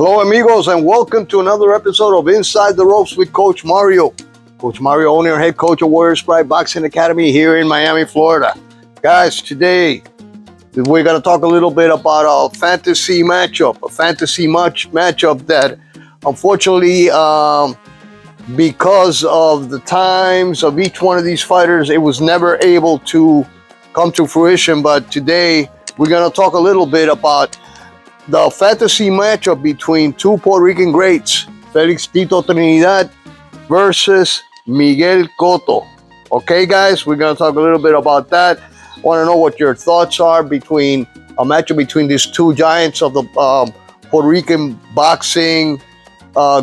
Hello, amigos, and welcome to another episode of Inside the Ropes with Coach Mario. Coach Mario, owner and head coach of Warriors Pride Boxing Academy here in Miami, Florida. Guys, today we're going to talk a little bit about a fantasy matchup, matchup that unfortunately, because of the times of each one of these fighters, it was never able to come to fruition. But today we're going to talk a little bit about the fantasy matchup between two Puerto Rican greats, Felix Tito Trinidad versus Miguel Cotto. Okay, guys, we're going to talk a little bit about that. I want to know what your thoughts are between a matchup between these two giants of the Puerto Rican boxing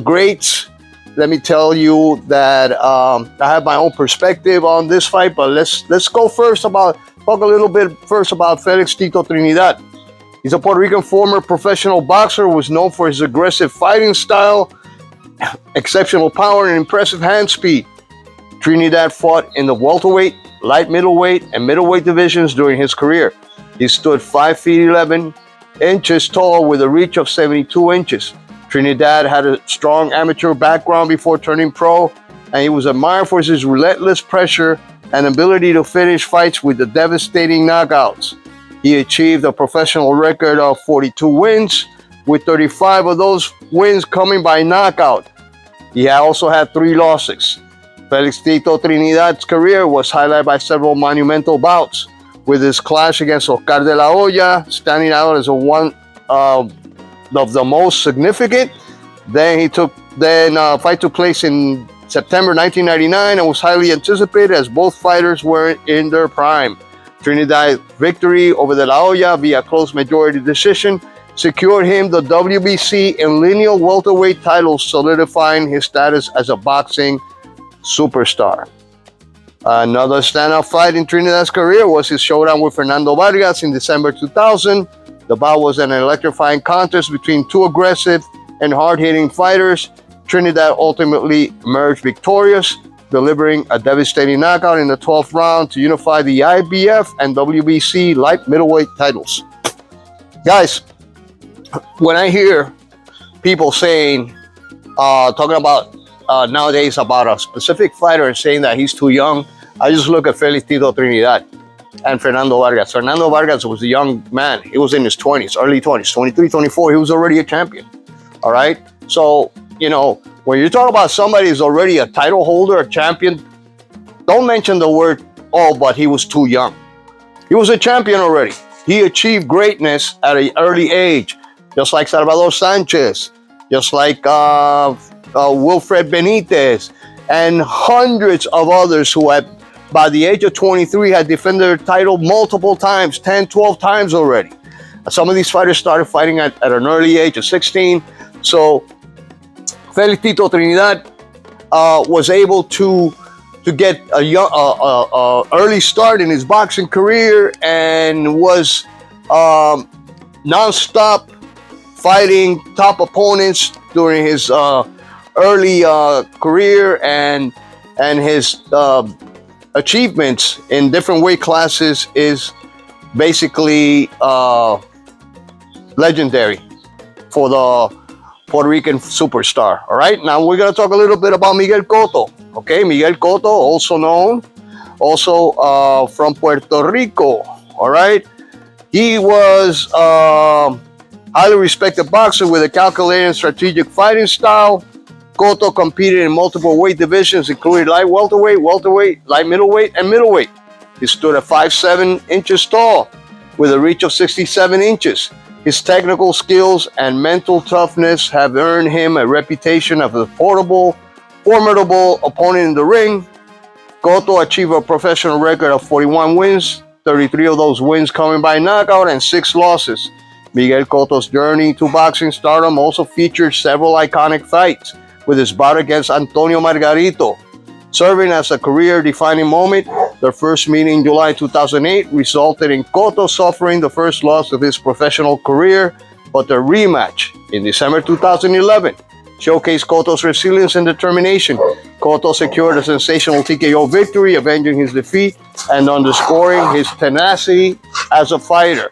greats. Let me tell you that I have my own perspective on this fight, but let's go talk a little bit first about Felix Tito Trinidad. He's a Puerto Rican former professional boxer who was known for his aggressive fighting style, exceptional power, and impressive hand speed. Trinidad fought in the welterweight, light middleweight, and middleweight divisions during his career. He stood 5 feet 11 inches tall with a reach of 72 inches. Trinidad had a strong amateur background before turning pro, and he was admired for his relentless pressure and ability to finish fights with the devastating knockouts. He achieved a professional record of 42 wins, with 35 of those wins coming by knockout. He also had 3 losses. Felix Tito Trinidad's career was highlighted by several monumental bouts, with his clash against Oscar de la Hoya standing out as one of the most significant. Fight took place in September 1999 and was highly anticipated as both fighters were in their prime. Trinidad's victory over de la Hoya via close majority decision secured him the WBC and lineal welterweight titles, solidifying his status as a boxing superstar. Another standout fight in Trinidad's career was his showdown with Fernando Vargas in December 2000. The bout was an electrifying contest between two aggressive and hard-hitting fighters. Trinidad ultimately emerged victorious, delivering a devastating knockout in the 12th round to unify the IBF and WBC light middleweight titles. Guys, when I hear people saying, talking about nowadays about a specific fighter and saying that he's too young, I just look at Felix Tito Trinidad and Fernando Vargas. Fernando Vargas was a young man. He was in his 20s, early 20s, 23, 24. He was already a champion. All right? So, when you talk about somebody who's already a title holder, a champion, don't mention the word, but he was too young. He was a champion already. He achieved greatness at an early age, just like Salvador Sanchez, just like Wilfred Benitez, and hundreds of others who had, by the age of 23, had defended their title multiple times, 10, 12 times already. Some of these fighters started fighting at an early age of 16. So Felix Tito Trinidad was able to get a early start in his boxing career and was non-stop fighting top opponents during his early career, and his achievements in different weight classes is basically legendary for the Puerto Rican superstar. All right, now we're going to talk a little bit about Miguel Cotto. Okay, Miguel Cotto, also from Puerto Rico. All right, he was highly respected boxer with a calculated and strategic fighting style. Cotto competed in multiple weight divisions, including light welterweight, light middleweight, and middleweight. He stood at 5'7" inches tall with a reach of 67 inches. His technical skills and mental toughness have earned him a reputation of a formidable opponent in the ring. Cotto achieved a professional record of 41 wins, 33 of those wins coming by knockout, and 6 losses. Miguel Cotto's journey to boxing stardom also featured several iconic fights, with his bout against Antonio Margarito serving as a career-defining moment. Their first meeting in July 2008 resulted in Cotto suffering the first loss of his professional career, but the rematch in December 2011 showcased Cotto's resilience and determination. Cotto secured a sensational TKO victory, avenging his defeat and underscoring his tenacity as a fighter.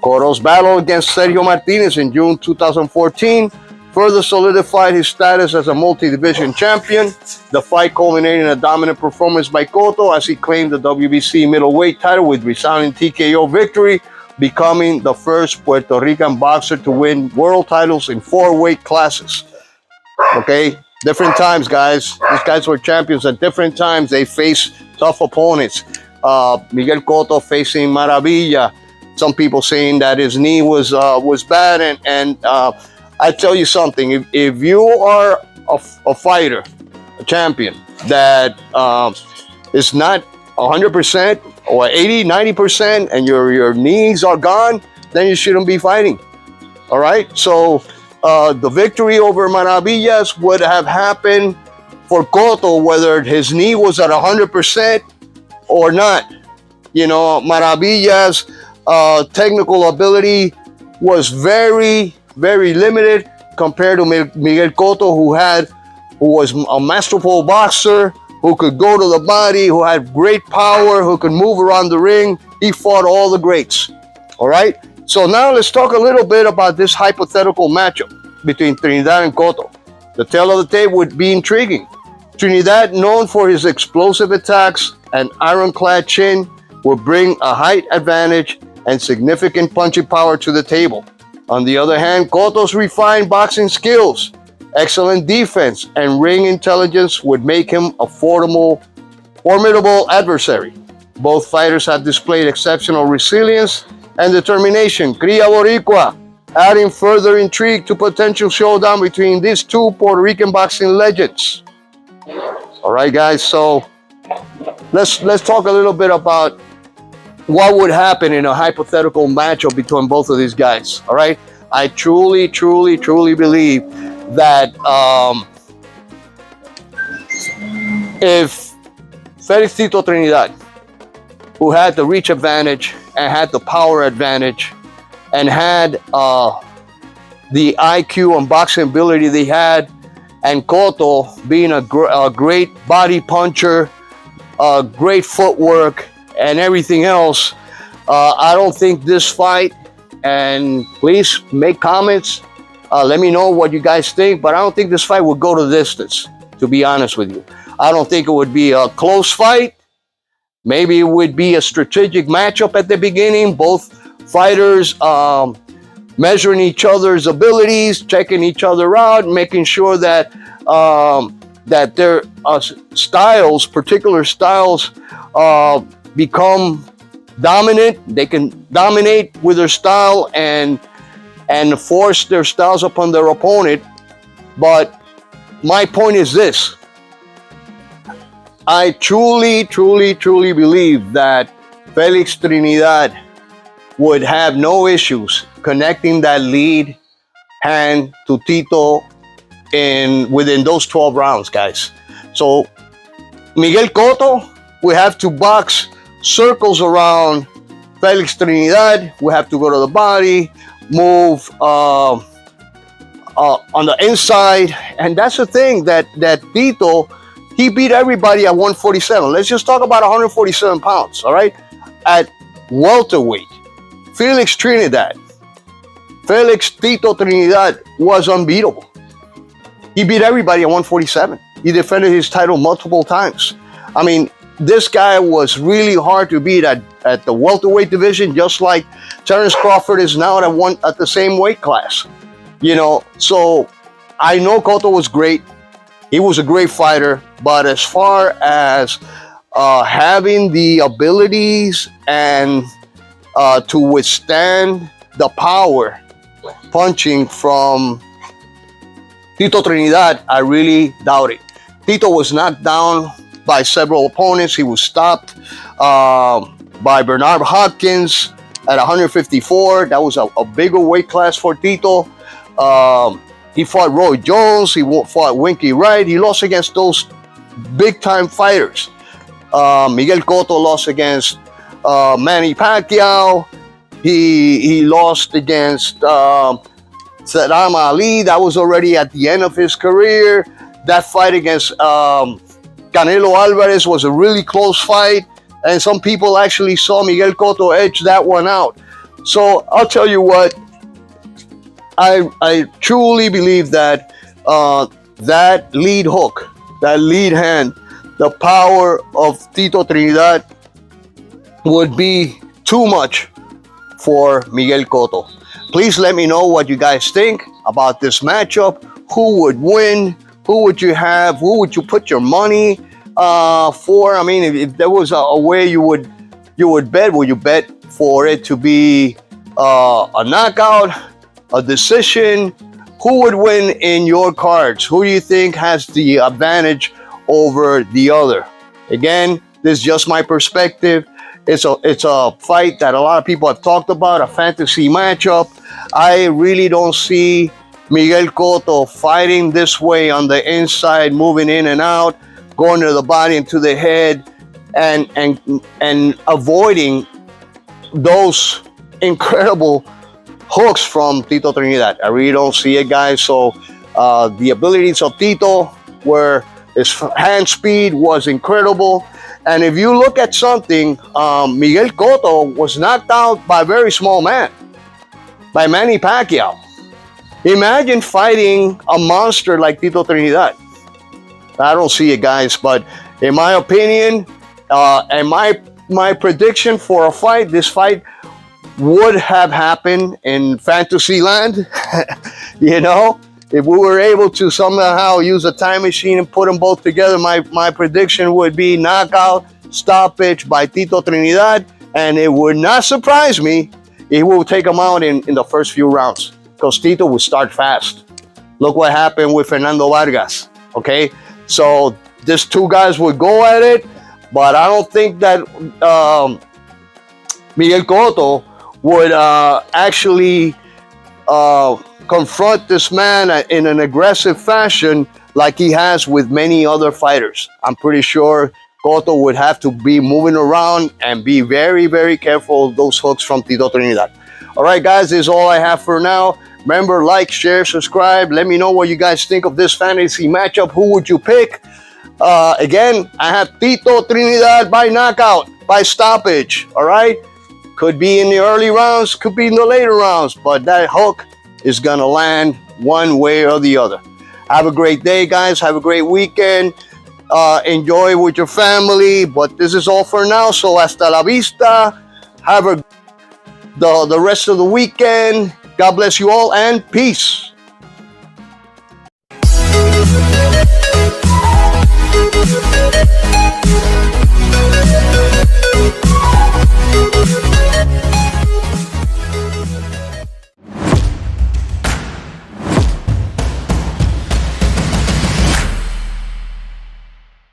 Cotto's battle against Sergio Martinez in June 2014 further solidified his status as a multi-division champion. The fight culminated in a dominant performance by Cotto as he claimed the WBC middleweight title with resounding TKO victory, becoming the first Puerto Rican boxer to win world titles in 4 weight classes. Okay, different times, guys. These guys were champions at different times. They faced tough opponents. Miguel Cotto facing Maravilla. Some people saying that his knee was bad, and I tell you something. If you are a fighter, a champion that is not 100% or 80, 90%, and your knees are gone, then you shouldn't be fighting. All right. So the victory over Maravillas would have happened for Cotto whether his knee was at 100% or not. You know, Maravillas' technical ability was very, very limited compared to Miguel Cotto, who was a masterful boxer, who could go to the body, who had great power, who could move around the ring. He fought all the greats. All right. So now let's talk a little bit about this hypothetical matchup between Trinidad and Cotto. The tale of the tape would be intriguing. Trinidad, known for his explosive attacks and ironclad chin, would bring a height advantage and significant punching power to the table. On the other hand, Cotto's refined boxing skills, excellent defense, and ring intelligence would make him a formidable adversary. Both fighters have displayed exceptional resilience and determination. Cria Boricua, adding further intrigue to potential showdown between these two Puerto Rican boxing legends. All right, guys. So let's talk a little bit about what would happen in a hypothetical matchup between both of these guys. All right. I truly believe that if Felix Tito Trinidad, who had the reach advantage and had the power advantage and had the IQ and boxing ability they had, and Cotto being a great body puncher, great footwork, and everything else, I don't think this fight, and please make comments, let me know what you guys think, but I don't think this fight would go to the distance, to be honest with you. I don't think it would be a close fight. Maybe it would be a strategic matchup at the beginning, both fighters measuring each other's abilities, checking each other out, making sure that that their particular styles become dominant. They can dominate with their style and force their styles upon their opponent. But my point is this. I truly believe that Felix Trinidad would have no issues connecting that lead hand to Tito within those 12 rounds, guys. So Miguel Cotto, we have to box circles around Felix Trinidad. We have to go to the body, move on the inside, and that's the thing that Tito, he beat everybody at 147. Let's just talk about 147 pounds, all right? At welterweight, Felix Tito Trinidad was unbeatable. He beat everybody at 147. He defended his title multiple times. I mean, this guy was really hard to beat at the welterweight division, just like Terrence Crawford is now at the same weight class. You know, so I know Cotto was great. He was a great fighter, but as far as having the abilities and to withstand the power punching from Tito Trinidad, I really doubt it. Tito was knocked down by several opponents. He was stopped by Bernard Hopkins at 154. That was a bigger weight class for Tito. He fought Roy Jones. He fought Winky Wright. He lost against those big-time fighters. Miguel Cotto lost against Manny Pacquiao. He lost against Saddam Ali. That was already at the end of his career. That fight against Canelo Alvarez was a really close fight, and some people actually saw Miguel Cotto edge that one out. So I'll tell you what, I truly believe that that lead hook, that lead hand, the power of Tito Trinidad would be too much for Miguel Cotto. Please let me know what you guys think about this matchup. Who would win? Who would you have? Who would you put your money for? I mean, if there was a way you would bet, would you bet for it to be a knockout, a decision? Who would win in your cards? Who do you think has the advantage over the other? Again, this is just my perspective. It's a fight that a lot of people have talked about, a fantasy matchup. I really don't see Miguel Cotto fighting this way on the inside, moving in and out, going to the body and to the head, and avoiding those incredible hooks from Tito Trinidad. I really don't see it, guys. So the abilities of Tito were, his hand speed was incredible. And if you look at something, Miguel Cotto was knocked out by a very small man, by Manny Pacquiao. Imagine fighting a monster like Tito Trinidad. I don't see it, guys. But in my opinion, and my prediction for a fight, this fight would have happened in fantasy land. You know, if we were able to somehow use a time machine and put them both together, my prediction would be knockout, stoppage by Tito Trinidad, and it would not surprise me if we would take him out in the first few rounds, because Tito would start fast. Look what happened with Fernando Vargas, okay? So these two guys would go at it, but I don't think that Miguel Cotto would actually confront this man in an aggressive fashion like he has with many other fighters. I'm pretty sure Cotto would have to be moving around and be very, very careful of those hooks from Tito Trinidad. All right, guys, this is all I have for now. Remember, like, share, subscribe. Let me know what you guys think of this fantasy matchup. Who would you pick? Again, I have Tito Trinidad by knockout, by stoppage. All right? Could be in the early rounds, could be in the later rounds, but that hook is going to land one way or the other. Have a great day, guys. Have a great weekend. Enjoy with your family, but this is all for now. So hasta la vista. Have the rest of the weekend. God bless you all, and peace.